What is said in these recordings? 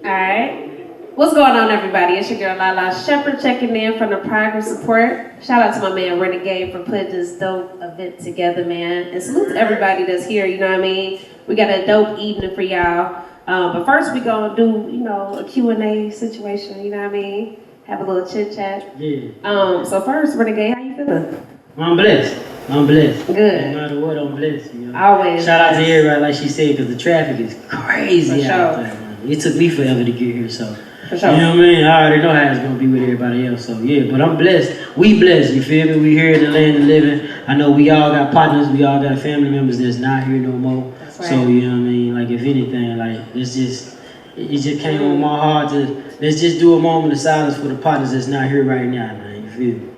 Alright. What's going on, everybody? It's your girl Laa Shepard checking in from the Progress Support. Shout out to my man Renegade for putting this dope event together, man. And salute to everybody that's here, you know what I mean? We got a dope evening for y'all. But first we gonna do, a Q&A situation, you know what I mean? Have a little chit chat. Yeah. So first, Renegade, how you feeling? I'm blessed. Good. No matter what, I'm blessed. Always. Shout out to everybody, like she said, because the traffic is crazy out sure. there, man. It took me forever to get here, so. For sure. You know what I mean? I already know how it's gonna be with everybody else, so yeah. But I'm blessed. We blessed, you feel me? We here in the land of living. I know we all got partners, we all got family members that's not here no more. That's right. So you know what I mean? Like if anything, like it just came on my heart to let's just do a moment of silence for the partners that's not here right now, man. You feel me?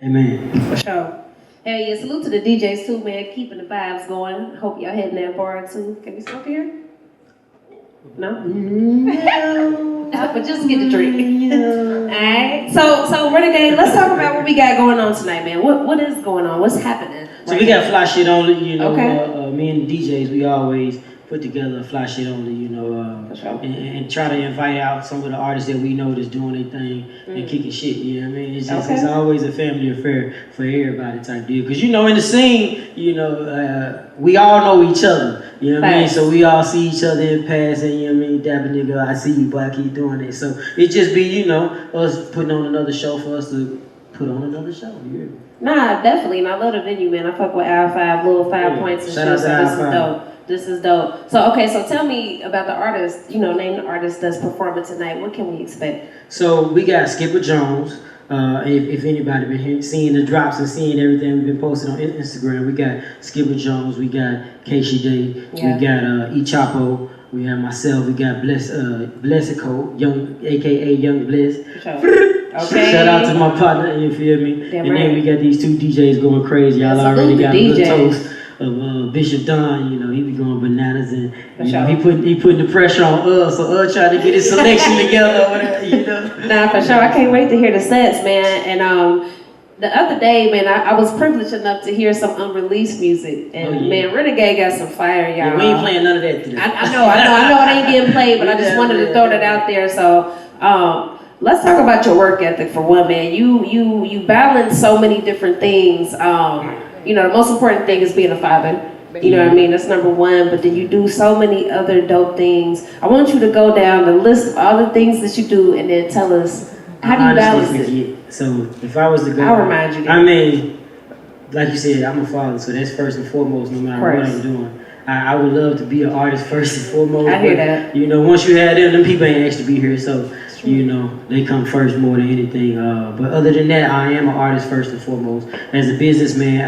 Amen. For sure. Hell yeah, salute to the DJs too, man. Keeping the vibes going. Hope y'all hitting that bar too. Can we smoke here? No? No. But just get the drink. Alright. So Renegade, let's talk about what we got going on tonight, man. What is going on? What's happening? So we got fly shit only, Okay. Me and the DJs, we always put together a fly shit only, sure. and try to invite out some of the artists that we know that's doing their thing and kicking shit, you know what I mean? It's just, it's always a family affair for everybody type deal. Cause in the scene, we all know each other, you know what I mean? So we all see each other in passing, you know what I mean? Dapper nigga, I see you, boy, I keep doing it. So it just be, us putting on another show for us to put on another show, yeah. Nah, definitely, and I love the venue, man. I fuck with Al 5, Little 5 Points and Shout shit, out so to this Al is 5. dope. This is dope. So tell me about the artist, name the artist that's performing tonight. What can we expect? So we got Skipper Jones. If anybody been seeing the drops and seeing everything we've been posting on Instagram, we got Skipper Jones, we got Casey Day, we got E Chapo, we have myself, we got Blessico, aka Young Bless. Okay. Shout out to my partner, you feel me? Damn and right. then we got these two DJs going crazy. Y'all already got a good toast of Bishop Don, he be going bananas and he putting the pressure on us, so trying to get his selection together over there, Nah, for sure. I can't wait to hear the sets, man. And the other day, man, I was privileged enough to hear some unreleased music. And man, Renegade got some fire, y'all. Yeah, we ain't playing none of that today. I know it ain't getting played, but I just wanted to throw that out there. So let's talk about your work ethic for one, man. You balance so many different things. The most important thing is being a father. You know what I mean? That's number one. But then you do so many other dope things. I want you to go down the list of all the things that you do and then tell us, how do you balance it? So if I was to go, I'll remind you that. I mean, like you said, I'm a father, so that's first and foremost, no matter what I'm doing. I would love to be an artist first and foremost. I hear that. Once you have them people ain't asked to be here, so they come first more than anything. But other than that, I am an artist first and foremost. As a businessman,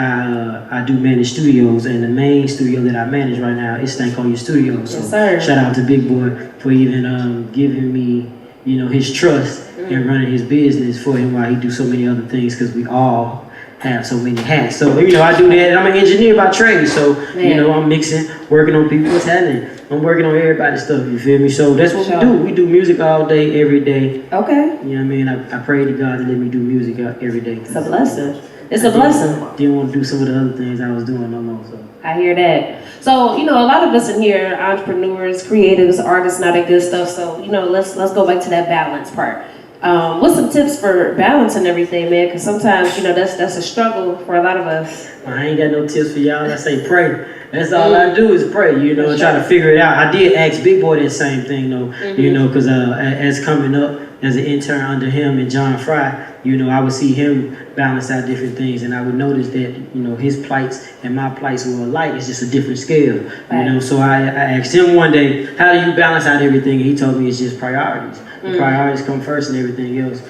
I do manage studios, and the main studio that I manage right now is Stank On Your Studio. So shout out to Big Boy for even giving me, his trust and running his business for him while he do so many other things, because we all have so many hats. So, I do that. I'm an engineer by trade, so, I'm mixing, working on people's talent. I'm working on everybody's stuff, you feel me? So that's what we do. We do music all day, every day. Okay. You know what I mean? I pray to God to let me do music every day. It's a blessing. It's a blessing. Didn't want to do some of the other things I was doing no more, so. I hear that. So, a lot of us in here are entrepreneurs, creatives, artists, not that good stuff. So, let's go back to that balance part. What's some tips for balancing everything, man? Because sometimes, that's a struggle for a lot of us. I ain't got no tips for y'all. I say pray. That's all I do is pray, and try to figure it out. I did ask Big Boy that same thing, though, because as coming up as an intern under him and John Fry, I would see him balance out different things, and I would notice that, his plights and my plights were alike. It's just a different scale, So I asked him one day, how do you balance out everything? And he told me it's just priorities. The priorities come first and everything else,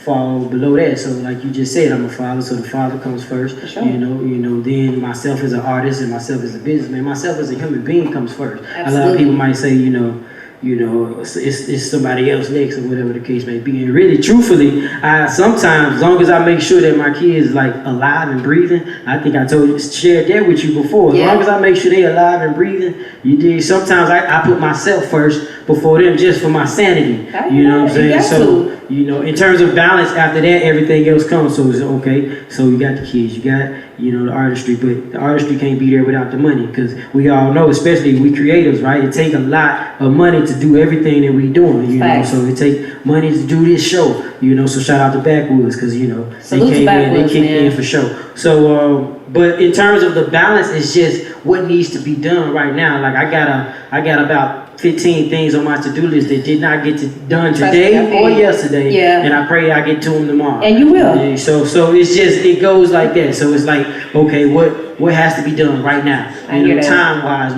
fall below that. So like you just said, I'm a father, so the father comes first. Then myself as an artist and myself as a businessman, myself as a human being comes first. Absolutely. A lot of people might say, it's somebody else next or whatever the case may be. And really, truthfully, sometimes, as long as I make sure that my kids like alive and breathing, I think I shared that with you before. As long as I make sure they alive and breathing, sometimes I put myself first before them just for my sanity. You know what I'm saying? So you know, in terms of balance, after that, everything else comes. So it's okay. So you got the kids, you got, you know, the artistry, but the artistry can't be there without the money, because we all know, especially we creatives, right? It take a lot of money to do everything that we doing, you know. So it take money to do this show, you know. So shout out to Backwoods, because you know they came in, they kicked in for sure. So, but in terms of the balance, it's just what needs to be done right now. Like I got about 15 things on my to-do list that did not get done today or yesterday, and I pray I get to them tomorrow. And you will. Yeah, so it's just, it goes like that. So it's like, okay, what has to be done right now? You know, time-wise,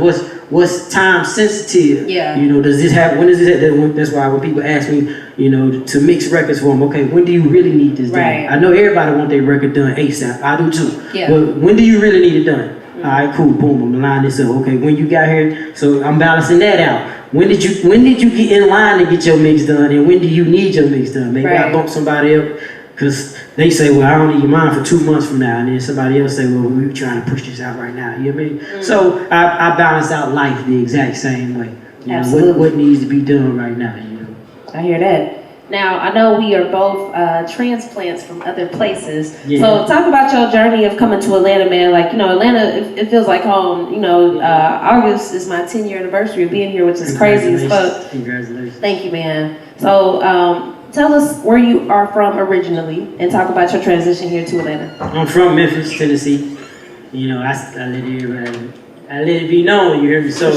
what's time sensitive? Yeah. You know, does this happen? When does this happen? That's why when people ask me, you know, to mix records for them, okay, when do you really need this done? I know everybody want their record done ASAP. I do too. Yeah. But when do you really need it done? All right, cool, boom, I'm line this up. Okay, when you got here, so I'm balancing that out. When did you get in line to get your mix done, and when do you need your mix done? Maybe I bump somebody up because they say, well, I don't need mine for 2 months from now, and then somebody else say, well, we're trying to push this out right now. You know what I mean? So I balance out life the exact same way. You know, what needs to be done right now. You know. I hear that. Now, I know we are both transplants from other places. Yeah. So talk about your journey of coming to Atlanta, man. Like, you know, Atlanta, it feels like home. You know, August is my 10-year anniversary of being here, which is crazy as fuck. Congratulations. Thank you, man. So tell us where you are from originally and talk about your transition here to Atlanta. I'm from Memphis, Tennessee. You know, I let it be known, you hear me? So,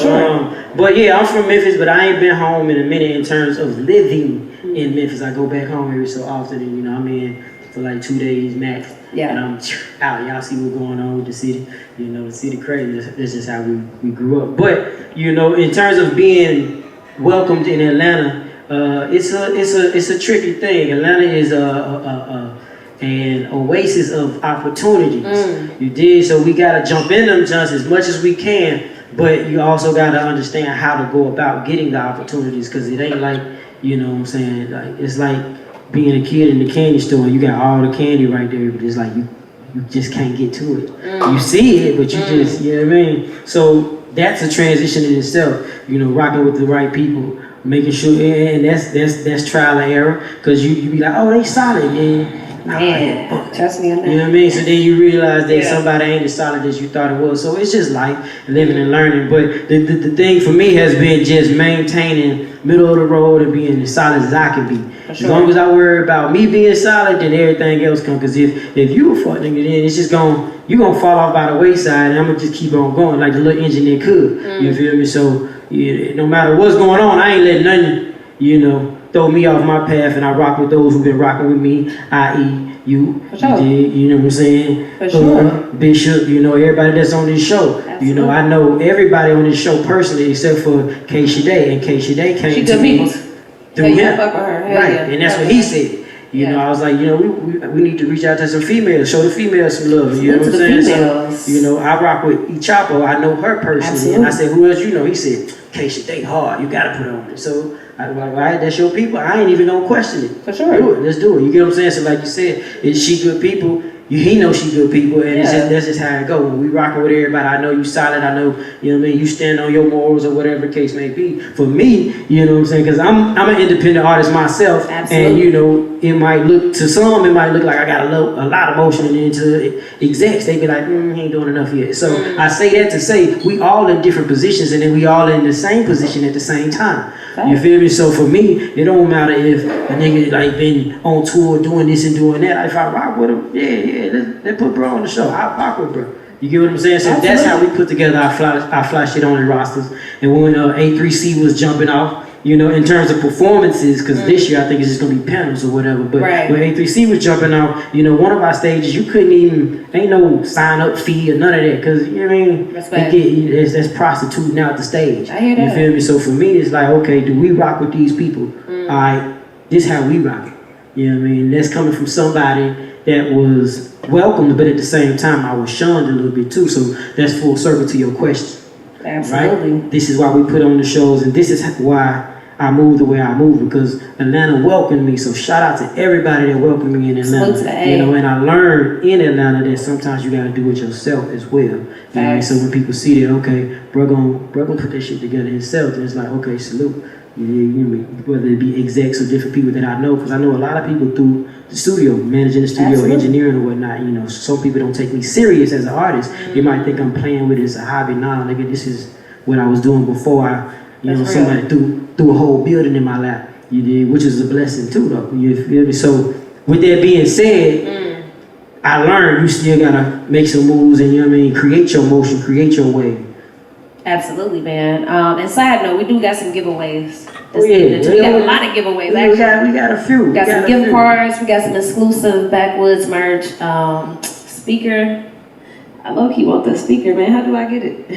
but yeah, I'm from Memphis, but I ain't been home in a minute in terms of living in Memphis. I go back home every so often, and you know, I'm in for like 2 days max, and I'm out. Y'all see what's going on with the city. You know, the city crazy. This is how we grew up. But you know, in terms of being welcomed in Atlanta, it's a tricky thing. Atlanta is an oasis of opportunities. You did, so we gotta jump in them jumps as much as we can. But you also gotta understand how to go about getting the opportunities, because it ain't like, you know what I'm saying, like it's like being a kid in the candy store and you got all the candy right there, but it's like you just can't get to it. You see it, but you just, you know what I mean? So that's a transition in itself, you know, rocking with the right people, making sure, and that's trial and error, because you be like, oh, they solid, man, trust me on that. You know what I mean? So then you realize that somebody ain't as solid as you thought it was. So it's just life, living and learning. But the thing for me has been just maintaining middle of the road and being as solid as I can be. As long as I worry about me being solid, then everything else comes. Because if you a fuck nigga, then it's just you're gonna fall off by the wayside, and I'm gonna just keep on going like the little engineer could. You feel me? So no matter what's going on, I ain't letting nothing, you know, throw me off my path, and I rock with those who've been rocking with me, i.e. you, you know what I'm saying? Bishop, you know, everybody that's on this show. Absolutely. You know, I know everybody on this show personally except for K. Shade, and K. Shade came to me through him. And that's what he said. You know, I was like, you know, we need to reach out to some females, show the females some love. You know what I'm saying? So, you know, I rock with Chapo. I know her personally. And I said, who else you know? He said, K. Shade hard. You got to put on it. So I was like, all right, that's your people. I ain't even gonna question it. Do it. Let's do it. You get what I'm saying? So like you said, is she good people? He knows she good people, and that's just how it go. When we rocking with everybody, I know you solid. I know, you know what I mean, you stand on your morals or whatever the case may be. For me, you know what I'm saying, because I'm an independent artist myself, and you know, it might look to some, it might look like I got a lot of motion, and then to execs, they be like, he ain't doing enough yet. So I say that to say we all in different positions, and then we all in the same position at the same time. You feel me? So for me, it don't matter if a nigga like been on tour doing this and doing that. If I rock with him, let's put bro on the show. I'll rock with bro. You get what I'm saying? So that's how we put together our fly shit only rosters. And when A3C was jumping off, you know, in terms of performances, because this year I think it's just gonna be panels or whatever. But when A3C was jumping off, you know, one of our stages you couldn't even, ain't no sign up fee or none of that, because you know what I mean. That's prostituting out the stage. I hear that. You feel me? So for me, it's like, okay, do we rock with these people? All right, this how we rock it. You know what I mean? That's coming from somebody that was welcomed, but at the same time I was shunned a little bit too. So that's full circle to your question. Absolutely. Right? This is why we put on the shows, and this is why I move the way I move, because Atlanta welcomed me. So shout out to everybody that welcomed me in Atlanta. You know, and I learned in Atlanta that sometimes you gotta do it yourself as well. You know? So when people see that, okay, bro gonna put that shit together himself, and it's like, okay, salute. Whether it be execs or different people that I know, because I know a lot of people through the studio, managing the studio, Absolutely. engineering or whatnot. You know, some people don't take me serious as an artist. They might think I'm playing with it as a hobby. Nah, nigga, this is what I was doing before somebody threw a whole building in my lap. You did, which is a blessing too, though. You feel me? So, with that being said, I learned you still gotta make some moves and, you know what I mean, create your motion, create your way. Absolutely, man. And side note, we do got some giveaways. We got a lot of giveaways, actually. We got a few. We got some gift cards. We got some exclusive Backwoods merch. Speaker. I low-key want the speaker, man. How do I get it?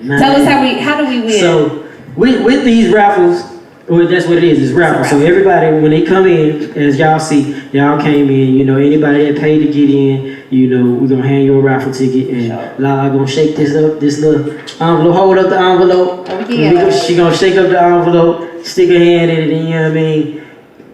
Tell us how do we win? So, with these raffles, well, that's what it is. It's raffle. So everybody, when they come in, as y'all see, y'all came in. You know, anybody that paid to get in, you know, we're gonna hand you a raffle ticket, and Laa gonna shake this little envelope, hold up the envelope. She gonna shake up the envelope, stick her hand in it, and, you know what I mean,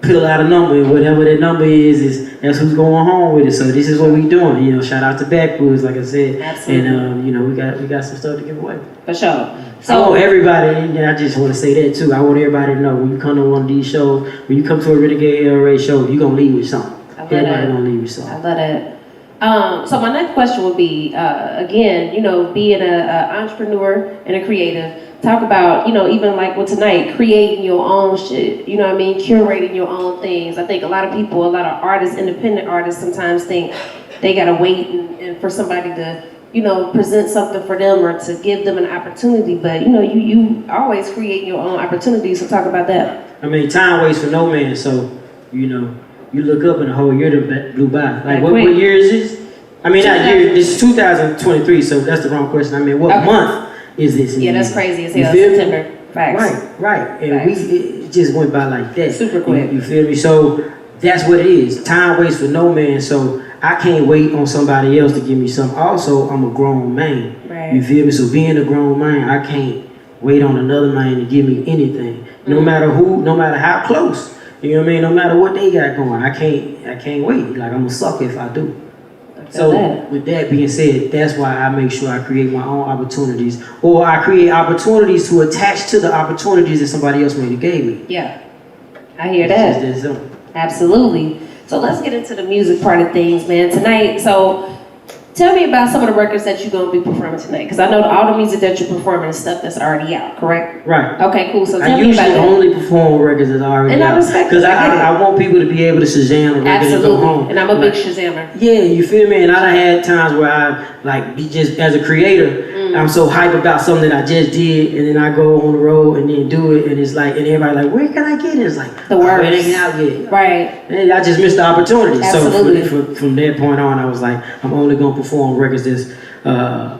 pull out a number, and whatever that number is that's who's going home with it. So this is what we doing. You know, shout out to Backwoods, like I said. Absolutely. And you know, we got some stuff to give away. For sure. So I want everybody, and I just want to say that too. I want everybody to know when you come to one of these shows, when you come to a Renegade El Rey show, you're gonna leave with something. Everybody gonna leave with something. I love that. So my next question would be, again, you know, being an entrepreneur and a creative, talk about, you know, even like with tonight, creating your own shit, you know what I mean, curating your own things. I think a lot of people, a lot of artists, independent artists sometimes think they gotta wait and for somebody to, you know, present something for them or to give them an opportunity, but you know, you always create your own opportunities, so talk about that. I mean, time waits for no man, so, you know, you look up and the whole year blew by. Like, what year is this? I mean, not year, this is 2023, so that's the wrong question. I mean, what month is this? Yeah, that's crazy as hell, September. Facts. Right. And it just went by like that. Super quick. You feel me? So, that's what it is. Time waits for no man, so I can't wait on somebody else to give me something. Also, I'm a grown man. Right. You feel me? So being a grown man, I can't wait on another man to give me anything. No matter who, no matter how close. You know what I mean? No matter what they got going, I can't wait. Like, I'm a sucker if I do. So with that being said, that's why I make sure I create my own opportunities, or I create opportunities to attach to the opportunities that somebody else maybe gave me. Yeah, I hear that. Absolutely. So let's get into the music part of things, man. Tonight, so tell me about some of the records that you're going to be performing tonight, because I know all the music that you're performing is stuff that's already out, correct? Right. Okay, cool. So tell me about that. I usually only perform records that's already out. Because I want people to be able to Shazam a record and go home. And I'm a big Shazammer. Yeah, you feel me? And I done had times where I, like, be just, as a creator, I'm so hyped about something that I just did, and then I go on the road and then do it, and it's like, and everybody like, where can I get it? It's like, the words. It ain't out yet. Right. And I just missed the opportunity. Absolutely. So from that point on, I was like, I'm only gonna perform records that's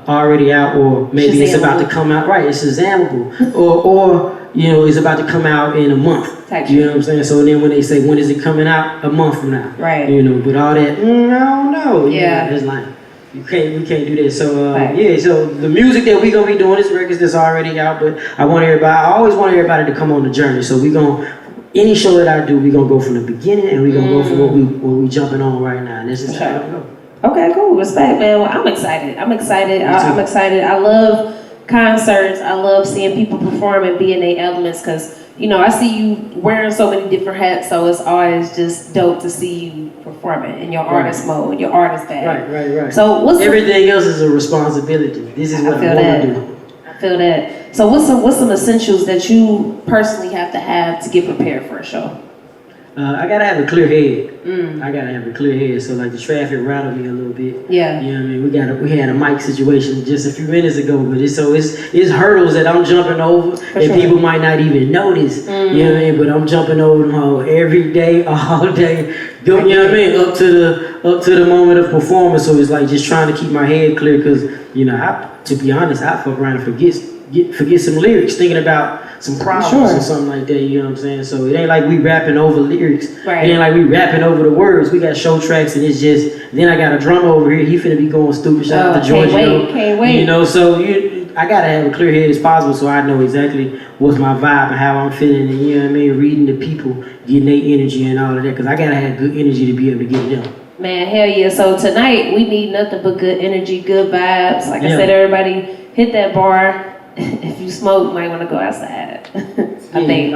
already out, or maybe it's about to come out. Right, it's Shazamable, or you know, it's about to come out in a month. You know what I'm saying? So then when they say, when is it coming out? A month from now. Right. You know, but all that, I don't know. Yeah. It's like, we can't do that. So yeah, so the music that we gonna be doing is records that's already out, but I always want everybody to come on the journey. So we gonna, any show that I do, we gonna go from the beginning, and we gonna go from what we jumping on right now. And this is how it go. Okay, cool. Respect, man. Well, I'm excited. I'm excited. I love concerts. I love seeing people perform and be in their elements, because, you know, I see you wearing so many different hats, so it's always just dope to see you performing in your artist mode, your artist bag. Right. So everything else is a responsibility. This is what I want to do. I feel that. So what's some essentials that you personally have to get prepared for a show? I gotta have a clear head. I gotta have a clear head. So like the traffic rattled me a little bit. Yeah. You know what I mean? We had a mic situation just a few minutes ago, but it's hurdles that I'm jumping over that people might not even notice. You know what I mean? But I'm jumping over them every day, all day. You know what I mean? Up to the moment of performance. So it's like just trying to keep my head clear, because you know, to be honest, I fuck around and forget some lyrics, thinking about some problems or something like that, you know what I'm saying? So it ain't like we rapping over lyrics. Right. It ain't like we rapping over the words. We got show tracks, and it's just, then I got a drummer over here, he finna be going stupid. Shout out to Giorgio. Can't wait. You know, so I gotta have a clear head as possible, so I know exactly what's my vibe and how I'm feeling, and you know what I mean, reading the people, getting their energy and all of that, because I gotta have good energy to be able to get them. Man, hell yeah. So tonight, we need nothing but good energy, good vibes. Like I said, everybody hit that bar. If you smoke, you might want to go outside. I think.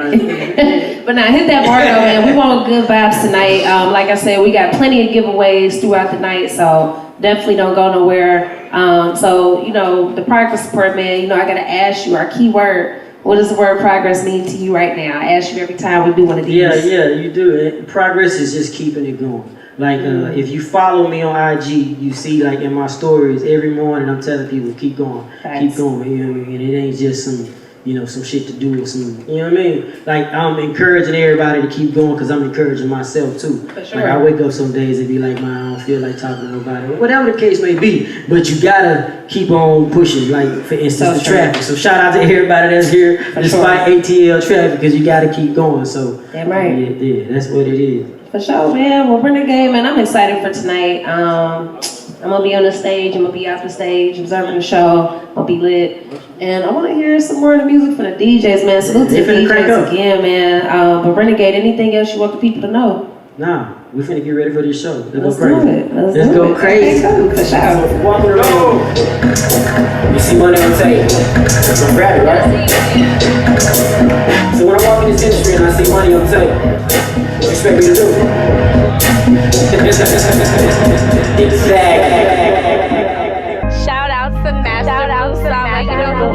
But now hit that mark though, man. We want good vibes tonight. Like I said, we got plenty of giveaways throughout the night, so definitely don't go nowhere. So, you know, the progress report, man, you know, I gotta ask you our key word. What does the word progress mean to you right now? I ask you every time we do one of these. Yeah, you do. Progress is just keeping it going. Like, if you follow me on IG, you see, like, in my stories, every morning I'm telling people, keep going, keep going, you know what I mean? And it ain't just some, you know, some shit to do or some, you know what I mean? Like, I'm encouraging everybody to keep going because I'm encouraging myself, too. For sure. Like, I wake up some days and be like, man, I don't feel like talking to nobody, whatever the case may be. But you gotta keep on pushing, like, for instance, the traffic. So shout out to everybody that's here, despite ATL traffic, because you gotta keep going, so. Damn right. Yeah, that's what it is. For sure, man. Well, Renegade, man, I'm excited for tonight. I'm gonna be on the stage. I'm gonna be off the stage, observing the show. I'm gonna be lit, and I want to hear some more of the music from the DJs, man. Salute to the DJs again, man. But Renegade, anything else you want the people to know? Nah, we finna get ready for this show. Let's go crazy. Let's go crazy. Okay, for sure. Walking around. You see money on the table. I'm grab it, right? So when I walk in this industry and I see money on the table, what you expect me to do? Shout out to Master. Shout out to Master. You know,